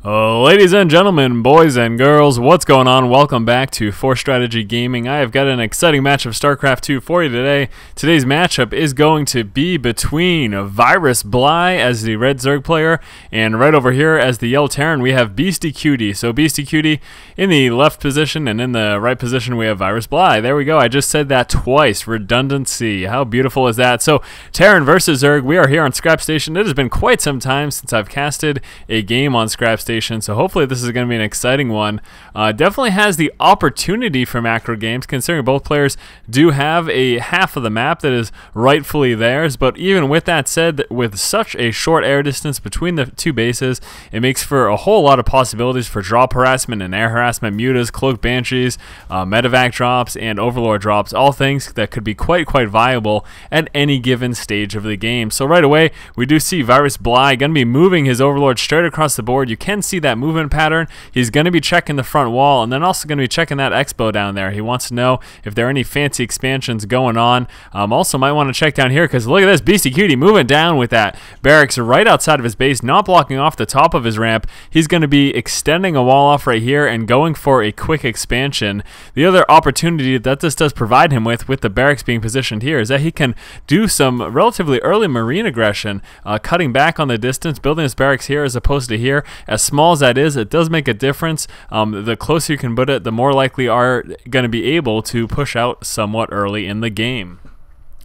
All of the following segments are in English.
Ladies and gentlemen, boys and girls, what's going on? Welcome back to 4Strategy Gaming. I have got an exciting match of StarCraft 2 for you today. Today's matchup is going to be between Virus Bly as the red Zerg player, and right over here as the yellow Teran we have BeastyQT. So BeastyQT in the left position, and in the right position we have Virus Bly. There we go. I just said that twice. Redundancy. How beautiful is that? So Teran versus Zerg. We are here on Scrap Station. It has been quite some time since I've casted a game on Scrap Station. So hopefully this is going to be an exciting one. Definitely has the opportunity for macro games, considering both players do have a half of the map that is rightfully theirs. But even with that said, with such a short air distance between the two bases, it makes for a whole lot of possibilities for drop harassment and air harassment, mutas, cloaked banshees, medevac drops, and overlord drops. All things that could be quite viable at any given stage of the game. So right away, we do see Virus Bly going to be moving his overlord straight across the board. You can see that movement pattern. He's going to be checking the front wall, and then also going to be checking that expo down there. He wants to know if there are any fancy expansions going on. Also might want to check down here, because look at this, BeastyQT moving down with that barracks right outside of his base, not blocking off the top of his ramp. He's going to be extending a wall off right here and going for a quick expansion. The other opportunity that this does provide him with the barracks being positioned here, is that he can do some relatively early marine aggression, cutting back on the distance, building his barracks here as opposed to here. As small as that is, it does make a difference. The closer you can put it, the more likely you are going to be able to push out somewhat early in the game.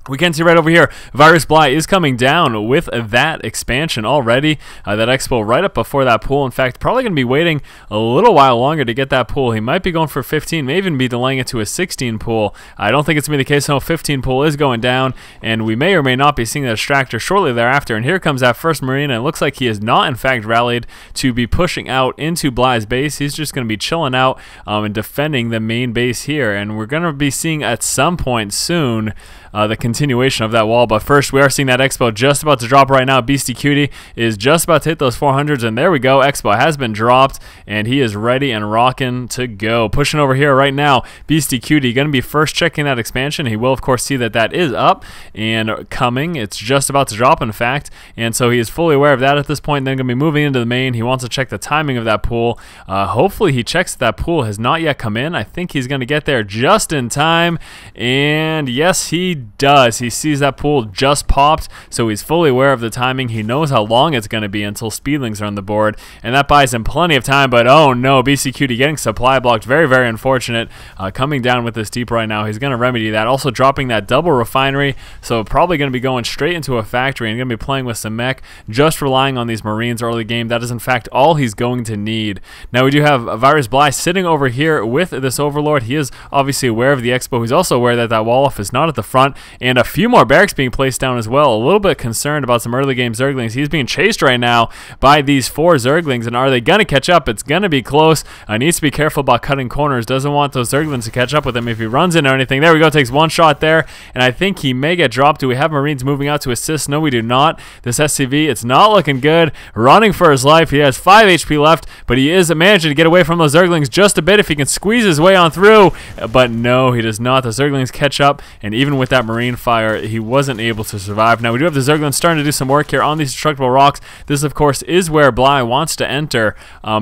We can see right over here, Virus Bly is coming down with that expansion already. That expo right up before that pool. In fact, probably going to be waiting a little while longer to get that pool. He might be going for 15, may even be delaying it to a 16 pool. I don't think it's going to be the case. No, 15 pool is going down, and we may or may not be seeing the extractor shortly thereafter. And here comes that first marine, and it looks like he is not, in fact, rallied to be pushing out into Bly's base. He's just going to be chilling out and defending the main base here. And we're going to be seeing at some point soon the continuation of that wall. But first, we are seeing that expo just about to drop right now. BeastyQT is just about to hit those 400s, and there we go. Expo has been dropped, and he is ready and rocking to go. Pushing over here right now, BeastyQT going to be first checking that expansion. He will, of course, see that that is up and coming. It's just about to drop, in fact, and so he is fully aware of that at this point. Then going to be moving into the main. He wants to check the timing of that pool. Hopefully, he checks that pool has not yet come in. I think he's going to get there just in time, and yes, he does. He sees that pool just popped, so he's fully aware of the timing. He knows how long it's going to be until speedlings are on the board, and that buys him plenty of time. But oh no, BeastyQT getting supply blocked. Very unfortunate. Coming down with this deep right now. He's going to remedy that. Also dropping that double refinery, so probably going to be going straight into a factory and going to be playing with some mech, just relying on these marines early game. That is in fact all he's going to need. Now we do have Virus Bly sitting over here with this overlord. He is obviously aware of the expo. He's also aware that that wall off is not at the front, and a few more barracks being placed down as well. A little bit concerned about some early game Zerglings. He's being chased right now by these 4 Zerglings, and are they going to catch up? It's going to be close. Needs to be careful about cutting corners. Doesn't want those Zerglings to catch up with him if he runs into anything. There we go. Takes one shot there, and I think he may get dropped. Do we have Marines moving out to assist? No, we do not. This SCV, it's not looking good. Running for his life. He has 5 HP left, but he is managing to get away from those Zerglings just a bit if he can squeeze his way on through, but no, he does not. The Zerglings catch up, and even with that marine fire, he wasn't able to survive. Now we do have the Zerglings starting to do some work here on these destructible rocks. This, of course, is where Bly wants to enter,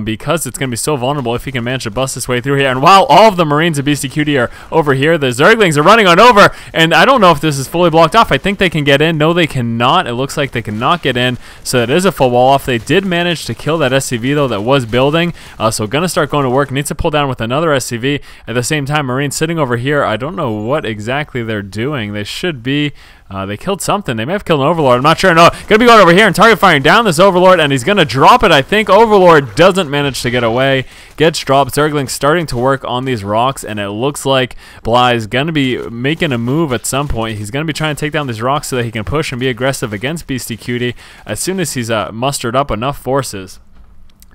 because it's going to be so vulnerable if he can manage to bust his way through here. And while all of the marines of BeastyQT are over here, the Zerglings are running on over, and I don't know if this is fully blocked off. I think they can get in. No, they cannot. It looks like they cannot get in, so that is a full wall off. They did manage to kill that SCV, though, that was building, so going to start going to work. Needs to pull down with another SCV. At the same time, marines sitting over here, I don't know what exactly they're doing. They should be they killed something. They may have killed an Overlord. I'm not sure. No, going to be going over here and target firing down this Overlord, and he's going to drop it, I think. Overlord doesn't manage to get away. Gets dropped. Zerglings starting to work on these rocks, and it looks like Bly's going to be making a move at some point. He's going to be trying to take down these rocks so that he can push and be aggressive against BeastyQT as soon as he's mustered up enough forces.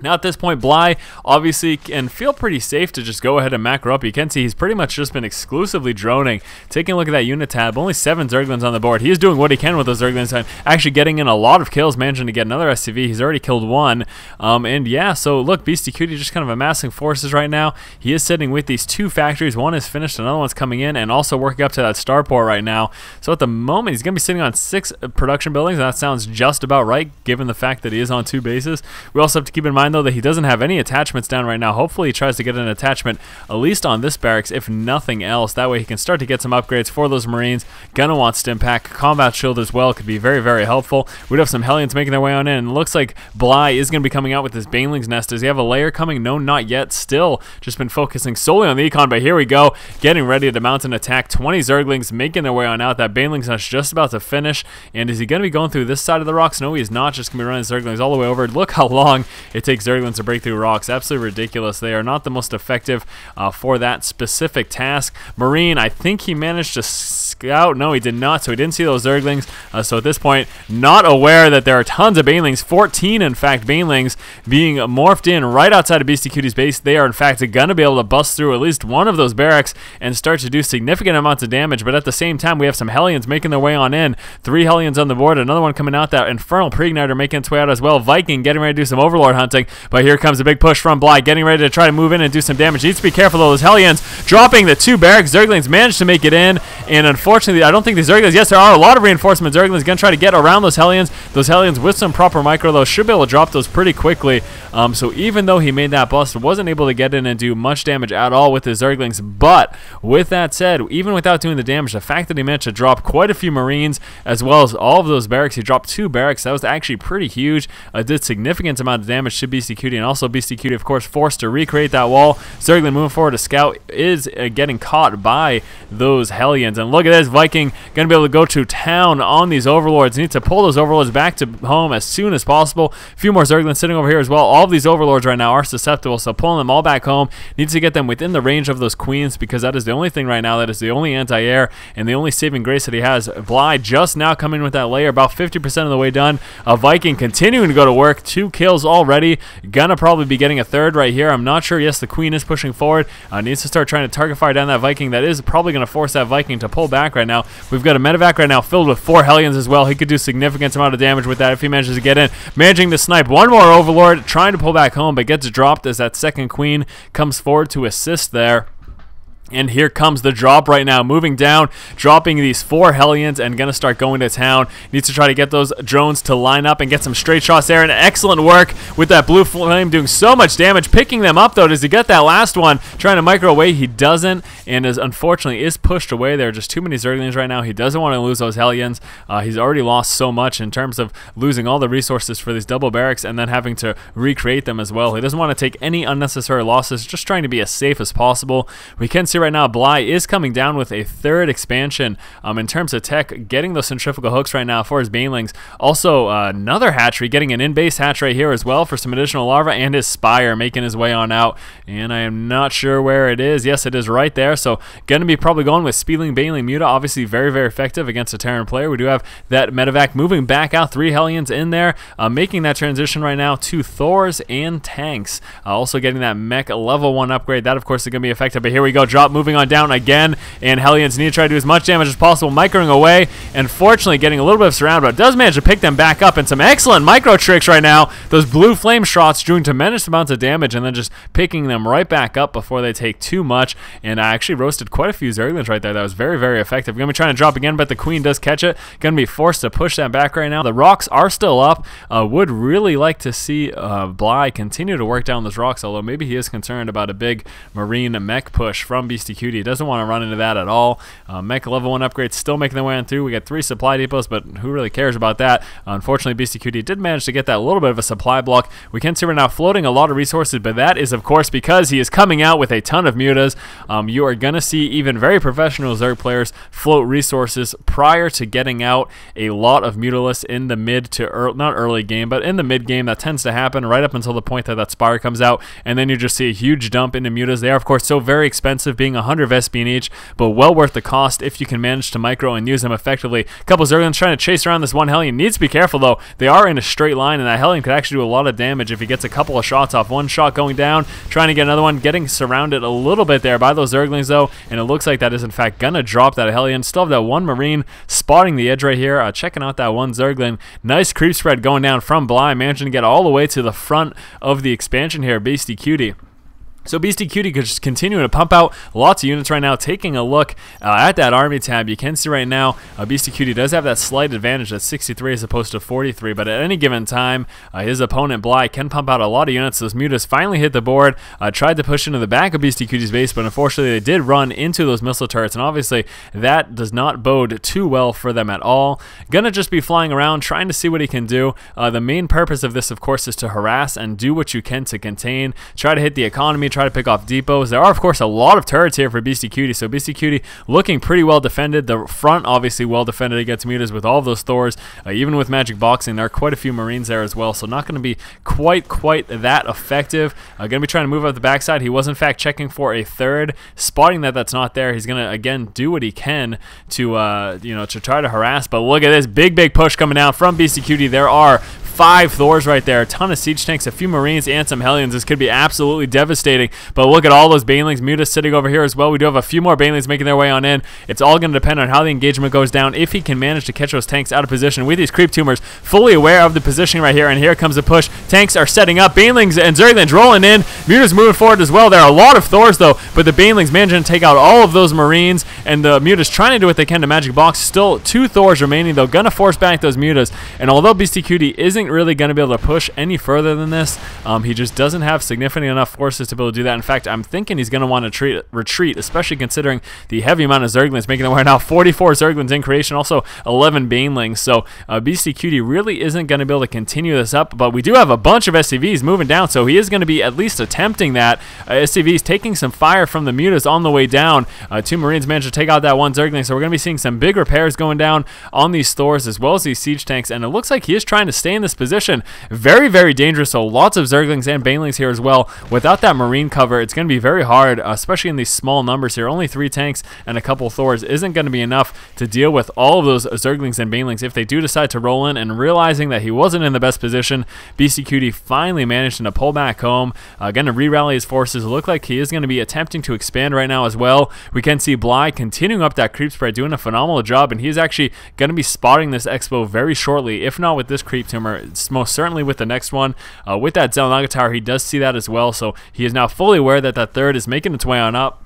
Now at this point, Bly obviously can feel pretty safe to just go ahead and macro up. You can see he's pretty much just been exclusively droning. Taking a look at that unit tab, only 7 Zerglings on the board. He is doing what he can with those Zerglings and actually getting in a lot of kills, managing to get another SCV. He's already killed 1. And yeah, so look, BeastyQT just kind of amassing forces right now. He is sitting with these 2 factories. One is finished, another one's coming in, and also working up to that starport right now. So at the moment, he's going to be sitting on 6 production buildings, and that sounds just about right, given the fact that he is on 2 bases. We also have to keep in mind mind, though, that he doesn't have any attachments down right now. Hopefully he tries to get an attachment, at least on this barracks, if nothing else. That way he can start to get some upgrades for those Marines. Gonna want Stim Pack. Combat Shield as well could be very, very helpful. We'd have some Hellions making their way on in. And it looks like Bly is going to be coming out with this Baneling's Nest. Does he have a layer coming? No, not yet. Still just been focusing solely on the Econ, but here we go. Getting ready to mount an attack. 20 Zerglings making their way on out. That Baneling's Nest just about to finish. And is he going to be going through this side of the rocks? No, he's not. Just going to be running Zerglings all the way over. Look how long it takes Zerglings to break through rocks. Absolutely ridiculous. They are not the most effective for that specific task. Marine, I think he managed to scout. No, he did not. So he didn't see those Zerglings. So at this point, not aware that there are tons of Banelings. 14, in fact, Banelings being morphed in right outside of BeastyQT's base. They are, in fact, going to be able to bust through at least one of those barracks and start to do significant amounts of damage. But at the same time, we have some Hellions making their way on in. 3 Hellions on the board. Another one coming out. That Infernal Pre-Igniter making its way out as well. Viking getting ready to do some Overlord hunting. But here comes a big push from Bly, getting ready to try to move in and do some damage. Needs to be careful, though. Those Hellions dropping the 2 barracks. Zerglings managed to make it in. And unfortunately, I don't think the Zerglings, yes, there are a lot of reinforcements. Zerglings going to try to get around those Hellions. Those Hellions with some proper micro, though, should be able to drop those pretty quickly. So even though he made that bust, wasn't able to get in and do much damage at all with his Zerglings. But with that said, even without doing the damage, the fact that he managed to drop quite a few Marines, as well as all of those barracks, he dropped 2 barracks. That was actually pretty huge. Did significant amount of damage to BeastyQT, and also BeastyQT, of course, forced to recreate that wall. Zergling moving forward to scout is getting caught by those Hellions. And look at this, Viking going to be able to go to town on these Overlords. Needs to pull those Overlords back to home as soon as possible. A few more Zerglings sitting over here as well. All of these Overlords right now are susceptible, so pulling them all back home. Needs to get them within the range of those Queens, because that is the only thing right now that is the only anti-air and the only saving grace that he has. Bly just now coming with that layer, about 50% of the way done. A Viking continuing to go to work. 2 kills already. Gonna probably be getting a 3rd right here. I'm not sure. Yes, the Queen is pushing forward. Needs to start trying to target fire down that Viking. That is probably going to force that Viking to pull back right now. We've got a medevac right now filled with 4 Hellions as well. He could do significant amount of damage with that if he manages to get in. Managing to snipe one more Overlord, trying to pull back home, but gets dropped as that 2nd Queen comes forward to assist there. And here comes the drop right now, moving down, dropping these 4 Hellions and going to start going to town. Needs to try to get those drones to line up and get some straight shots there. And excellent work with that blue flame, doing so much damage. Picking them up, though. Does he get that last one? Trying to micro away. He doesn't, and unfortunately is pushed away. There are just too many Zerglings right now. He doesn't want to lose those Hellions. He's already lost so much in terms of losing all the resources for these double barracks and then having to recreate them as well. He doesn't want to take any unnecessary losses, just trying to be as safe as possible. We can see right now Bly is coming down with a 3rd expansion in terms of tech, getting those centrifugal hooks right now for his Banelings. Also, another hatchery, getting an in-base hatch right here as well for some additional larvae, and his Spire making his way on out. And I am not sure where it is. Yes, it is right there. So, going to be probably going with Speedling, Baneling, Muta. Obviously, very, very effective against a Teran player. We do have that medevac moving back out, 3 Hellions in there, making that transition right now to Thors and tanks. Also getting that mech level 1 upgrade. That, of course, is going to be effective. But here we go. Drop moving on down again, and Hellions need to try to do as much damage as possible, microing away, and fortunately getting a little bit of surround, but does manage to pick them back up, and some excellent micro tricks right now. Those blue flame shots doing tremendous amounts of damage, and then just picking them right back up before they take too much, and I actually roasted quite a few Zerglings right there. That was very, very effective. Gonna be trying to drop again, but the Queen does catch it. Gonna be forced to push that back right now. The rocks are still up. Would really like to see Bly continue to work down those rocks, although maybe he is concerned about a big Marine mech push from BeastyQT. He doesn't want to run into that at all. Mech level 1 upgrades still making their way on through. We got 3 supply depots, but who really cares about that? Unfortunately, BeastyQT did manage to get that little bit of a supply block. We can see we're now floating a lot of resources, but that is, of course, because he is coming out with a ton of mutas. You are going to see even very professional Zerg players float resources prior to getting out a lot of mutalists in the mid to not early game, but in the mid game. That tends to happen right up until the point that that Spire comes out, and then you just see a huge dump into mutas. They are, of course, so very expensive, being 100 Vespene in each, but well worth the cost if you can manage to micro and use them effectively. A couple Zerglings trying to chase around this one Hellion. Needs to be careful, though. They are in a straight line, and that Hellion could actually do a lot of damage if he gets a couple of shots off. One shot going down, trying to get another one, getting surrounded a little bit there by those Zerglings, though, and it looks like that is, in fact, gonna drop that Hellion. Still have that one Marine spotting the edge right here, checking out that one Zergling. Nice creep spread going down from Bly, managing to get all the way to the front of the expansion here, BeastyQT. So BeastyQT just continuing to pump out lots of units right now. Taking a look at that army tab, you can see right now BeastyQT does have that slight advantage at 63 as opposed to 43, but at any given time, his opponent Bly can pump out a lot of units. Those mutas finally hit the board, tried to push into the back of BeastyQT's base, but unfortunately they did run into those missile turrets, and obviously that does not bode too well for them at all. Gonna just be flying around, trying to see what he can do. The main purpose of this, of course, is to harass and do what you can to contain, try to hit the economy, try to pick off depots. There are, of course, a lot of turrets here for BeastyQT, so BeastyQT looking pretty well defended. The front obviously well defended against mutas with all of those Thors. Even with magic boxing, there are quite a few Marines there as well, so not going to be quite that effective. Going to be trying to move up the backside. He was in fact checking for a third, spotting that that's not there. He's going to again do what he can to to try to harass. But look at this big push coming down from BeastyQT. There are 5 Thors right there, a ton of siege tanks, a few Marines, and some Hellions. This could be absolutely devastating, but look at all those Banelings. Mutas sitting over here as well. We do have a few more Banelings making their way on in. It's all going to depend on how the engagement goes down, if he can manage to catch those tanks out of position with these creep tumors, fully aware of the positioning right here, and here comes the push. Tanks are setting up. Banelings and Zerglings rolling in. Mutas moving forward as well. There are a lot of Thors, though, but the Banelings managing to take out all of those Marines, and the Mutas trying to do what they can to magic box. Still 2 Thors remaining, though. Gonna force back those Mutas, and although BeastyQT isn't really going to be able to push any further than this, he just doesn't have significant enough forces to be able to do that. In fact, I'm thinking he's going to want to retreat, especially considering the heavy amount of Zerglings making their way now. 44 Zerglings in creation, also 11 Banelings. So BeastyQT really isn't going to be able to continue this up, but we do have a bunch of SCVs moving down, so he is going to be at least attempting that. SCVs taking some fire from the mutas on the way down. 2 Marines managed to take out that 1 Zergling, so we're going to be seeing some big repairs going down on these Thors as well as these siege tanks, and it looks like he is trying to stay in this position. Very dangerous, so lots of Zerglings and Banelings here as well. Without that Marine cover, it's going to be very hard, especially in these small numbers here. Only 3 tanks and a couple Thors isn't going to be enough to deal with all of those Zerglings and Banelings if they do decide to roll in, and realizing that he wasn't in the best position, BeastyQT finally managed to pull back home. Going to re-rally his forces. Look like he is going to be attempting to expand right now as well. We can see Bly continuing up that creep spread, doing a phenomenal job, and he's actually going to be spotting this expo very shortly, if not with this creep tumor, it's most certainly with the next one. With that Xel'Naga Tower, he does see that as well, so he is now fully aware that that third is making its way on up.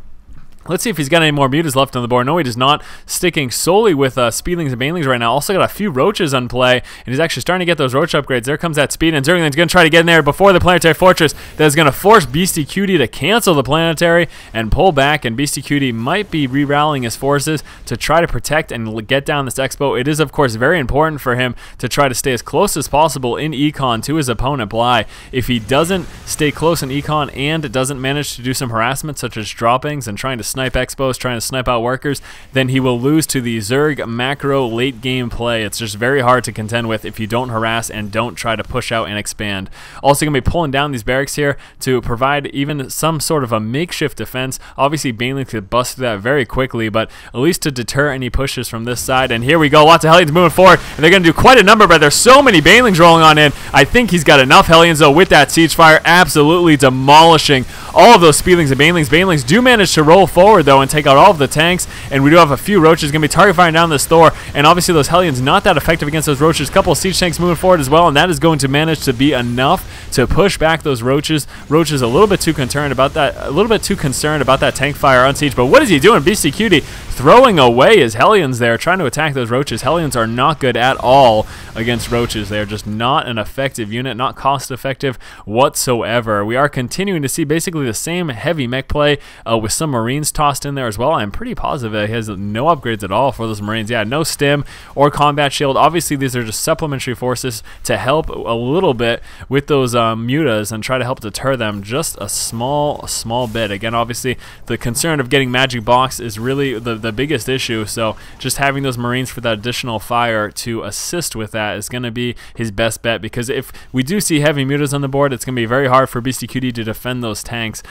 Let's see if he's got any more mutas left on the board. No, he does not. Sticking solely with Speedlings and Banelings right now. Also got a few Roaches on play, and he's actually starting to get those Roach upgrades. There comes that speed, and Zergling's going to try to get in there before the Planetary Fortress. That is going to force BeastyQT to cancel the Planetary and pull back, and BeastyQT might be re-rallying his forces to try to protect and get down this expo. It is, of course, very important for him to try to stay as close as possible in econ to his opponent, Bly. If he doesn't stay close in econ and doesn't manage to do some harassment, such as droppings and trying to snipe expos, trying to snipe out workers, then he will lose to the Zerg macro late game play. It's just very hard to contend with if you don't harass and don't try to push out and expand. Also going to be pulling down these barracks here to provide even some sort of a makeshift defense. Obviously Banelings could bust through that very quickly, but at least to deter any pushes from this side. And here we go, lots of Hellions moving forward, and they're going to do quite a number, but there's so many Banelings rolling on in. I think he's got enough Hellions though with that siege fire, absolutely demolishing all of those Speedlings and Banelings. Banelings do manage to roll forward though and take out all of the tanks, and we do have a few Roaches going to be target firing down this Thor, and obviously those Hellions not that effective against those Roaches. A couple of siege tanks moving forward as well, and that is going to manage to be enough to push back those Roaches. Roaches a little bit too concerned about that tank fire on siege, but what is he doing? BeastyQT throwing away his Hellions there, trying to attack those Roaches. Hellions are not good at all against Roaches. They're just not an effective unit, not cost effective whatsoever. We are continuing to see basically the same heavy mech play with some Marines tossed in there as well. I'm pretty positive that he has no upgrades at all for those Marines. Yeah, no stim or combat shield. Obviously these are just supplementary forces to help a little bit with those mutas and try to help deter them just a small bit. Again, obviously the concern of getting magic box is really the biggest issue, so just having those Marines for that additional fire to assist with that is going to be his best bet, because if we do see heavy mutas on the board, it's going to be very hard for BeastyQT to defend those tanks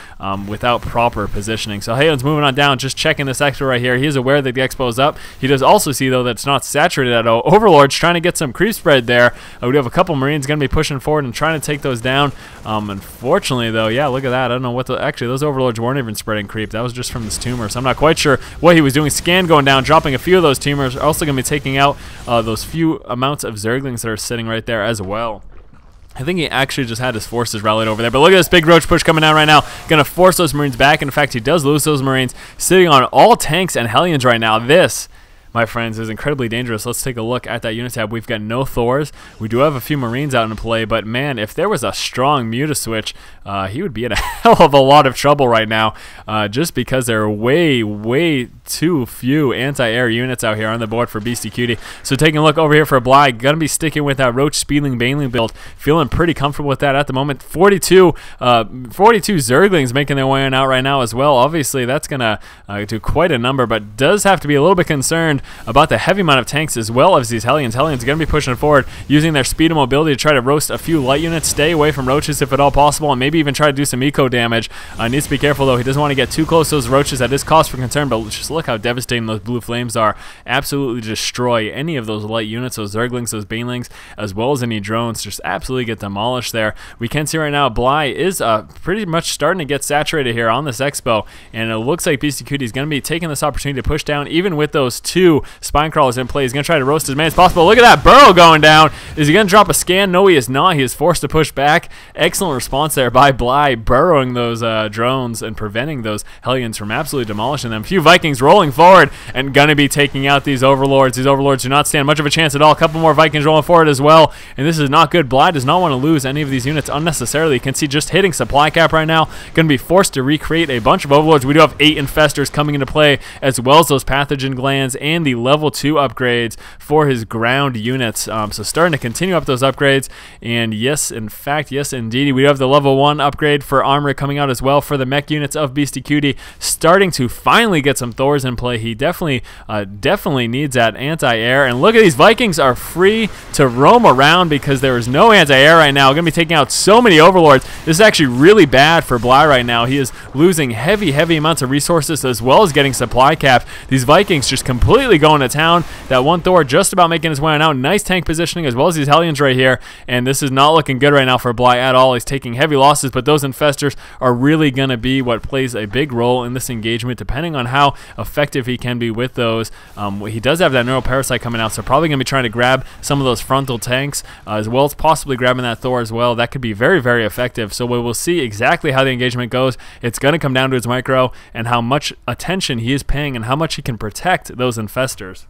without proper positioning. So Hayon's moving on down, just checking this expo right here. He is aware that the expo is up. He does also see though that it's not saturated at all. Overlord's trying to get some creep spread there. We do have a couple Marines going to be pushing forward and trying to take those down. Unfortunately though, yeah, look at that. I don't know what actually those Overlords weren't even spreading creep. That was just from this tumor, so I'm not quite sure what he was doing. Scan going down, dropping a few of those tumors. Also going to be taking out those few amounts of Zerglings that are sitting right there as well. I think he actually just had his forces rallied over there. But look at this big roach push coming down right now. Going to force those Marines back. In fact, he does lose those Marines, sitting on all tanks and Hellions right now. This, my friends, is incredibly dangerous. Let's take a look at that unit tab. We've got no Thors. We do have a few Marines out in play, but man, if there was a strong Muta-switch, he would be in a hell of a lot of trouble right now, just because there are way too few anti-air units out here on the board for BeastyQT. So taking a look over here for Bly, gonna be sticking with that Roach Speedling Baneling build, feeling pretty comfortable with that at the moment. 42 Zerglings making their way in out right now as well. Obviously that's gonna do quite a number, but does have to be a little bit concerned about the heavy amount of tanks as well as these Hellions. Hellions are going to be pushing forward, using their speed and mobility to try to roast a few light units, stay away from roaches if at all possible, and maybe even try to do some eco damage. Needs to be careful though. He doesn't want to get too close to those roaches. That is cause for concern, but just look how devastating those blue flames are. Absolutely destroy any of those light units, those Zerglings, those Banelings, as well as any drones. Just absolutely get demolished there. We can see right now Bly is pretty much starting to get saturated here on this expo, and it looks like BeastyQT is going to be taking this opportunity to push down, even with those two spine crawlers in play. He's going to try to roast as many as possible. Look at that burrow going down. Is he going to drop a scan? No, he is not. He is forced to push back. Excellent response there by Bly, burrowing those drones and preventing those Hellions from absolutely demolishing them. A few Vikings rolling forward and going to be taking out these Overlords. These Overlords do not stand much of a chance at all. A couple more Vikings rolling forward as well, and this is not good. Bly does not want to lose any of these units unnecessarily. You can see just hitting supply cap right now. Going to be forced to recreate a bunch of Overlords. We do have 8 Infestors coming into play, as well as those Pathogen Glands and the level 2 upgrades for his ground units. So starting to continue up those upgrades, and yes, in fact, yes indeed, we have the level 1 upgrade for armor coming out as well for the mech units of BeastyQT, starting to finally get some Thors in play. He definitely needs that anti-air, and look at these Vikings are free to roam around because there is no anti-air right now. Going to be taking out so many Overlords. This is actually really bad for Bly right now. He is losing heavy amounts of resources as well as getting supply cap. These Vikings just completely going to town. That one Thor just about making his way on out. Nice tank positioning as well as these Hellions right here, and this is not looking good right now for Bly at all. He's taking heavy losses, but those Infestors are really going to be what plays a big role in this engagement, depending on how effective he can be with those. He does have that Neural Parasite coming out, so probably going to be trying to grab some of those frontal tanks, as well as possibly grabbing that Thor as well. That could be very effective, so we will see exactly how the engagement goes. It's going to come down to his micro and how much attention he is paying and how much he can protect those Infestors.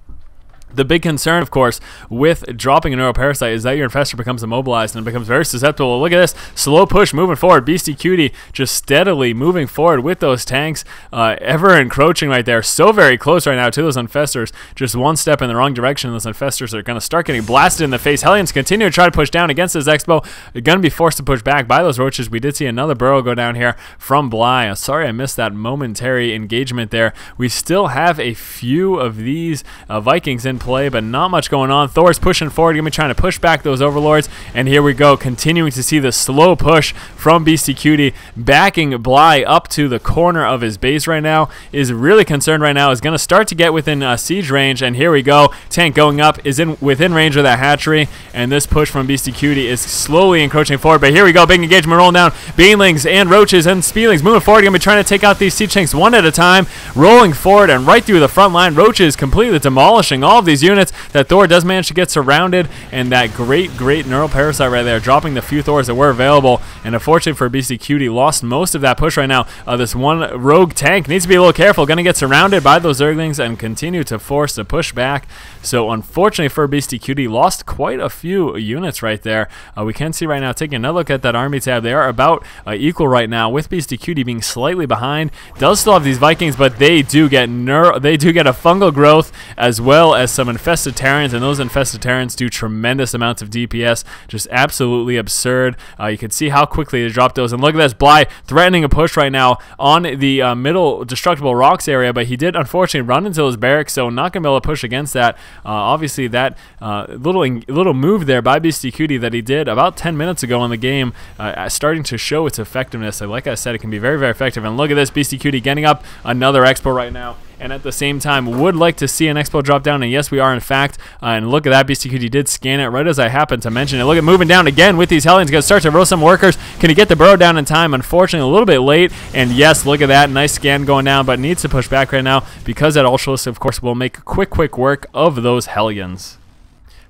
The big concern, of course, with dropping a Neuroparasite is that your Infestor becomes immobilized and becomes very susceptible. Look at this. Slow push moving forward. BeastyQT just steadily moving forward with those tanks, ever encroaching right there. So very close right now to those Infestors. Just one step in the wrong direction, those Infestors are going to start getting blasted in the face. Hellions continue to try to push down against this Expo. They're going to be forced to push back by those Roaches. We did see another burrow go down here from Bly. Sorry I missed that momentary engagement there. We still have a few of these Vikings in play, but not much going on. Thor's pushing forward, gonna be trying to push back those Overlords, and here we go, continuing to see the slow push from BeastyQT, backing Bly up to the corner of his base right now. Is really concerned right now, is gonna start to get within siege range, and here we go, tank going up, is within range of that hatchery, and this push from BeastyQT is slowly encroaching forward, but here we go, big engagement rolling down. Banelings and Roaches and Speedlings moving forward, gonna be trying to take out these siege tanks one at a time, rolling forward and right through the front line. Roaches completely demolishing all of these units. That Thor does manage to get surrounded, and that great Neural Parasite right there, dropping the few Thors that were available, and unfortunately for BeastyQT, lost most of that push right now. This one rogue tank needs to be a little careful, gonna get surrounded by those Zerglings and continue to force to push back. So unfortunately for BeastyQT, lost quite a few units right there. We can see right now, taking another look at that army tab, they are about equal right now, with BeastyQT being slightly behind. Does still have these Vikings, but they do get a fungal growth as well as some infested Terrans, and those infested Terrans do tremendous amounts of DPS, just absolutely absurd. You can see how quickly they drop those, and look at this, Bly threatening a push right now on the middle destructible rocks area, but he did unfortunately run into those barracks, so not gonna be able to push against that. Obviously that little move there by BeastyQT that he did about 10 minutes ago in the game, starting to show its effectiveness. Like I said, it can be very effective, and look at this, BeastyQT getting up another Expo right now, and at the same time would like to see an Expo drop down, and yes, we are in fact, and look at that, BeastyQT did scan it right as I happened to mention it. Look at moving down again with these Hellions, gonna start to roast some workers. Can he get the burrow down in time? Unfortunately a little bit late, and yes, look at that, nice scan going down, but needs to push back right now because that Ultralisk of course will make quick work of those Hellions.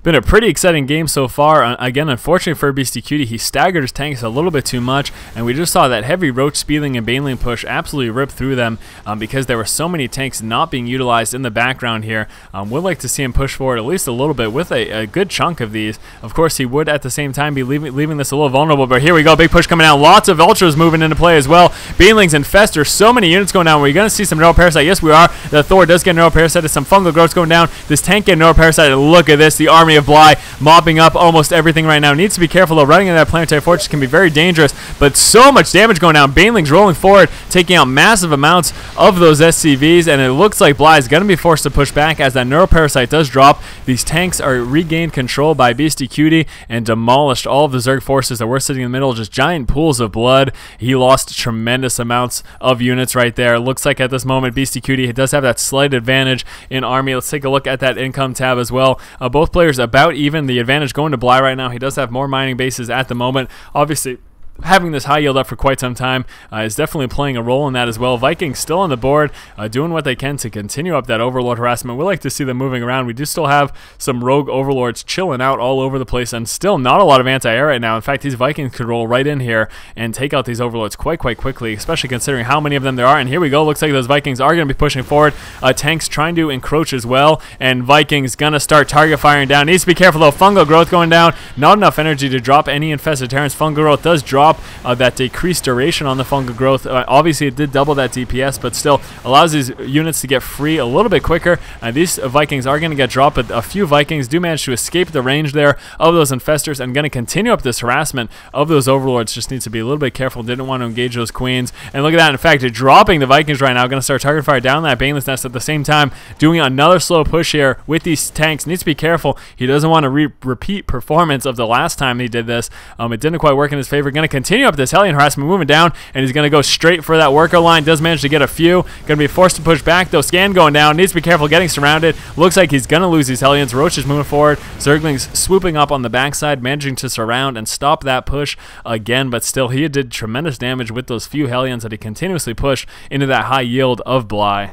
Been a pretty exciting game so far. Again, unfortunately for BeastyQT, he staggered his tanks a little bit too much, and we just saw that heavy Roach, Speedling, and Baneling push absolutely rip through them because there were so many tanks not being utilized in the background here. Would like to see him push forward at least a little bit with a good chunk of these. Of course, he would at the same time be leaving this a little vulnerable, but here we go, big push coming out. Lots of Ultras moving into play as well. Banelings, Infestor, so many units going down. We're going to see some Neural Parasite. Yes, we are. The Thor does get Neural Parasite. Some Fungal Growths going down. This tank getting Neural Parasite. Look at this, the army of Bly mopping up almost everything right now. Needs to be careful though. Running into that Planetary Fortress can be very dangerous, but so much damage going down. Banelings rolling forward, taking out massive amounts of those SCVs, and it looks like Bly is going to be forced to push back as that Neural Parasite does drop. These tanks are regained control by BeastyQT and demolished all of the Zerg forces that were sitting in the middle, just giant pools of blood. He lost tremendous amounts of units right there. It looks like at this moment BeastyQT does have that slight advantage in army. Let's take a look at that income tab as well. Both players about even. The advantage going to Bly right now. He does have more mining bases at the moment. Obviously, having this high yield up for quite some time is definitely playing a role in that as well. Vikings still on the board, doing what they can to continue up that Overlord harassment. We like to see them moving around. We do still have some rogue Overlords chilling out all over the place, and still not a lot of anti-air right now. In fact, these Vikings could roll right in here and take out these Overlords quite quickly, especially considering how many of them there are. And here we go. Looks like those Vikings are going to be pushing forward. Tanks trying to encroach as well, and Vikings going to start target firing down. Needs to be careful though. Fungal Growth going down. Not enough energy to drop any infested Terrans. Fungal Growth does drop that decreased duration on the Fungal Growth. Obviously, it did double that DPS, but still allows these units to get free a little bit quicker. These Vikings are going to get dropped, but a few Vikings do manage to escape the range there of those Infestors and going to continue up this harassment of those Overlords. Just needs to be a little bit careful. Didn't want to engage those Queens. And look at that. In fact, dropping the Vikings right now. Going to start target fire down that Baneless Nest at the same time. Doing another slow push here with these tanks. Needs to be careful. He doesn't want to repeat performance of the last time he did this. It didn't quite work in his favor. Going to continue up this Hellion harassment, moving down, and he's going to go straight for that worker line. Does manage to get a few. Going to be forced to push back though. Scan going down. Needs to be careful getting surrounded. Looks like he's going to lose these Hellions. Roach is moving forward. Zerglings swooping up on the backside, managing to surround and stop that push again, but still he did tremendous damage with those few Hellions that he continuously pushed into that high yield of Bly.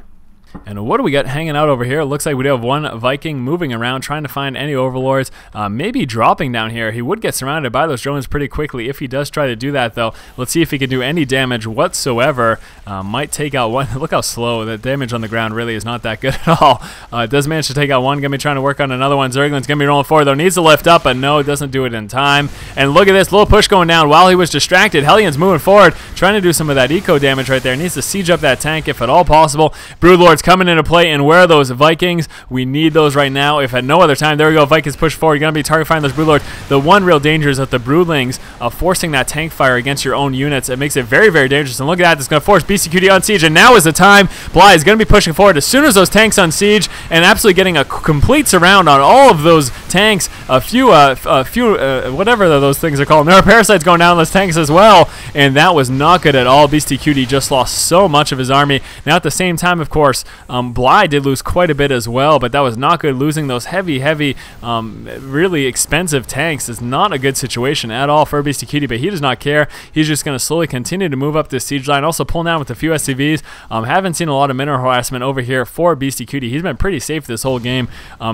And what do we got hanging out over here? It looks like we do have one Viking moving around, trying to find any Overlords. Maybe dropping down here. He would get surrounded by those drones pretty quickly if he does try to do that, though. Let's see if he can do any damage whatsoever. Might take out one. Look how slow. The damage on the ground really is not that good at all. It does manage to take out one. Going to be trying to work on another one. Zergling's going to be rolling forward, though. Needs to lift up, but no, it doesn't do it in time. And look at this little push going down while he was distracted. Hellion's moving forward, trying to do some of that eco damage right there. Needs to siege up that tank if at all possible. Broodlord's coming into play, and where are those Vikings? We need those right now, if at no other time. There we go. Vikings push forward. You're going to be target firing those Broodlords. The one real danger is that the Broodlings forcing that tank fire against your own units. It makes it very dangerous. And look at that. It's going to force BeastyQT on siege, and now is the time. Bly is going to be pushing forward as soon as those tanks on siege, and absolutely getting a complete surround on all of those tanks. A few whatever those things are called. There are parasites going down those tanks as well, and that was not good at all. BeastyQT just lost so much of his army. Now at the same time, of course, Bly did lose quite a bit as well, but that was not good. Losing those heavy, really expensive tanks is not a good situation at all for BeastyQT, but he does not care. He's just going to slowly continue to move up this siege line, also pull down with a few SCVs. Haven't seen a lot of mineral harassment over here for BeastyQT. He's been pretty safe this whole game.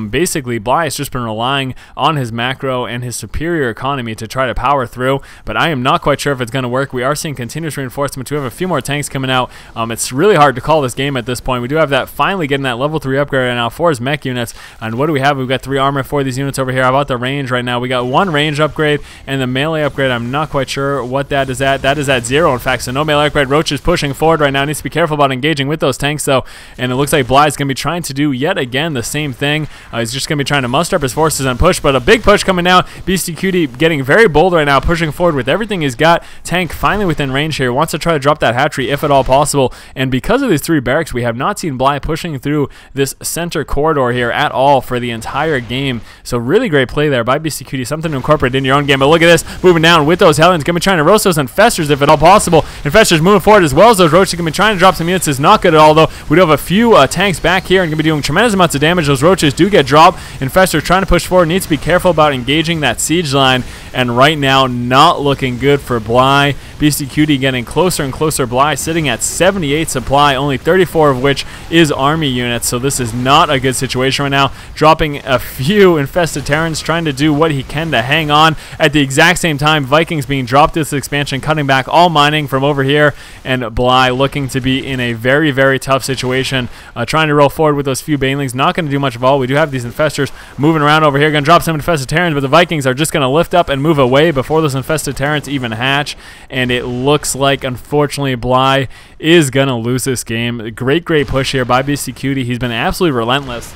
Basically, Bly has just been relying on his macro and his superior economy to try to power through, but I am not quite sure if it's going to work. We are seeing continuous reinforcements. We have a few more tanks coming out. It's really hard to call this game at this point. We do have that finally getting that level 3 upgrade right now for his mech units. And what do we have? We've got 3 armor for these units over here. How about the range right now? We got 1 range upgrade and the melee upgrade. I'm not quite sure what that is at. That is at 0, in fact, so no melee upgrade. Roach is pushing forward right now. Needs to be careful about engaging with those tanks, though. And it looks like Bly is going to be trying to do yet again the same thing. He's just going to be trying to muster up his forces and push, but a big push coming out. BeastyQT getting very bold right now, pushing forward with everything he's got. Tank finally within range here. Wants to try to drop that hatchery if at all possible. And because of these 3 barracks, we have not seen Bly pushing through this center corridor here at all for the entire game. So really great play there by BeastyQT. Something to incorporate in your own game. But look at this, moving down with those Hellions. Going to be trying to roast those Infestors if at all possible. Infestors moving forward as well as those Roaches. Going to be trying to drop some units. Is not good at all, though. We do have a few tanks back here and going to be doing tremendous amounts of damage. Those Roaches do get dropped. Infestors trying to push push forward, needs to be careful about engaging that siege line, and right now not looking good for Bly. BeastyQT getting closer and closer. Bly sitting at 78 supply, only 34 of which is army units, so this is not a good situation right now. Dropping a few infested Terrans, trying to do what he can to hang on. At the exact same time, Vikings being dropped this expansion, cutting back all mining from over here, and Bly looking to be in a very, very tough situation, trying to roll forward with those few banelings. Not going to do much of all. We do have these infestors moving around over here, going to drop some infested Terrans, but the Vikings are just going to lift up and move away before those infested Terrans even hatch, and it looks like, unfortunately, Bly is going to lose this game. Great push here by BeastyQT. He's been absolutely relentless.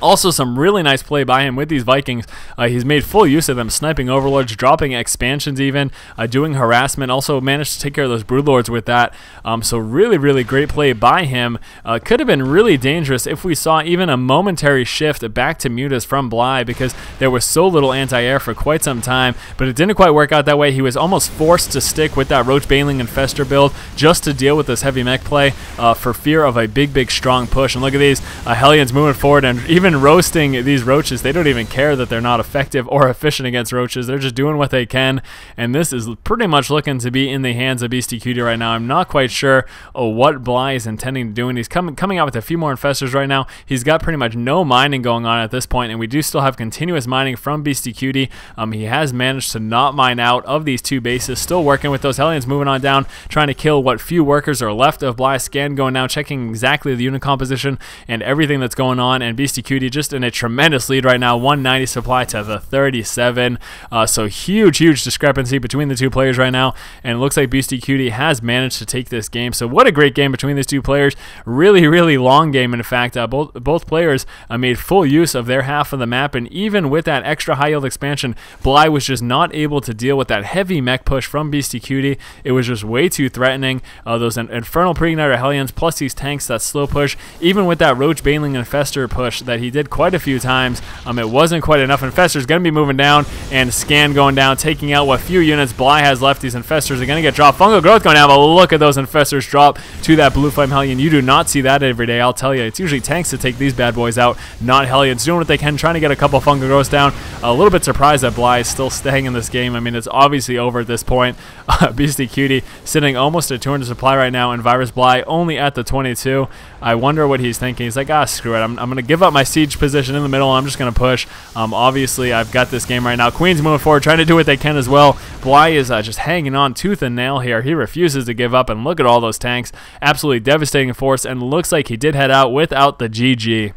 Also, some really nice play by him with these Vikings. He's made full use of them, sniping Overlords, dropping expansions even, doing harassment. Also managed to take care of those Broodlords with that. So really great play by him. Could have been really dangerous if we saw even a momentary shift back to mutas from Bly, because there was so little anti-air for quite some time, but it didn't quite work out that way. He was almost forced to stick with that Roach Baneling Infestor build just to deal with this heavy mech play for fear of a big strong push. And look at these Hellions moving forward and even roasting these roaches. They don't even care that they're not effective or efficient against roaches. They're just doing what they can, and this is pretty much looking to be in the hands of BeastyQT right now. I'm not quite sure what Bly is intending to do, and he's coming out with a few more infestors right now. He's got pretty much no mining going on at this point, and we do still have continuous mining from BeastyQT. He has managed to not mine out of these two bases, still working with those Hellions moving on down, trying to kill what few workers are left of Bly. Scan going down, checking exactly the unit composition and everything that's going on, and BeastyQT just in a tremendous lead right now, 190 supply to the 37. So huge discrepancy between the two players right now, and it looks like BeastyQT has managed to take this game. So what a great game between these two players. Really long game. In fact, both players made full use of their half of the map, and even with that extra high yield expansion, Bly was just not able to deal with that heavy mech push from BeastyQT. It was just way too threatening. Those Infernal Pre-Igniter Hellions plus these tanks, that slow push, even with that Roach Baneling Infestor push that he did quite a few times, it wasn't quite enough. Infestor's going to be moving down, and Scan going down, taking out what few units Bly has left. These Infestors are going to get dropped. Fungal Growth going down, but look at those Infestors drop to that Blue Flame Hellion. You do not see that every day, I'll tell you. It's usually tanks to take these bad boys out, not Hellions. Doing what they can, trying to get a couple Fungal Growths down. A little bit surprised that Bly is still staying in this game. I mean, it's obviously over at this point. BeastyQT sitting almost at 200 supply right now, and Virus Bly only at the 22. I wonder what he's thinking. He's like, screw it. I'm going to give up my siege position in the middle, and I'm just going to push. Obviously, I've got this game right now. Queen's moving forward, trying to do what they can as well. Bly is just hanging on tooth and nail here. He refuses to give up, and look at all those tanks. Absolutely devastating force, and looks like he did head out without the GG.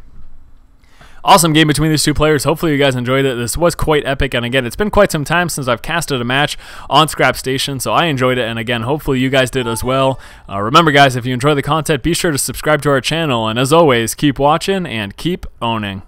Awesome game between these two players. Hopefully you guys enjoyed it. This was quite epic, and again, it's been quite some time since I've casted a match on Scrap Station, so I enjoyed it, and again, hopefully you guys did as well. Remember guys, if you enjoy the content, be sure to subscribe to our channel, and as always, keep watching and keep owning.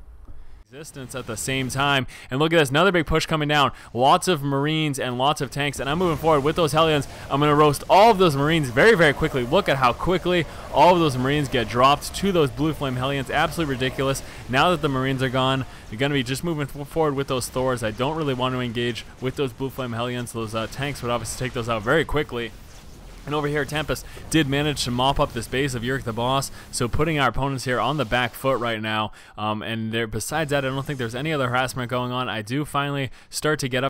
Resistance at the same time, and look at this, another big push coming down. Lots of Marines and lots of tanks, and I'm moving forward with those Hellions. I'm going to roast all of those Marines very quickly. Look at how quickly all of those Marines get dropped to those Blue Flame Hellions. Absolutely ridiculous. Now that the Marines are gone, you're going to be just moving forward with those Thors. I don't really want to engage with those Blue Flame Hellions. Those tanks would obviously take those out very quickly. And over here, Tempest did manage to mop up this base of Yurk the Boss, so putting our opponents here on the back foot right now. And besides that, I don't think there's any other harassment going on. I do finally start to get up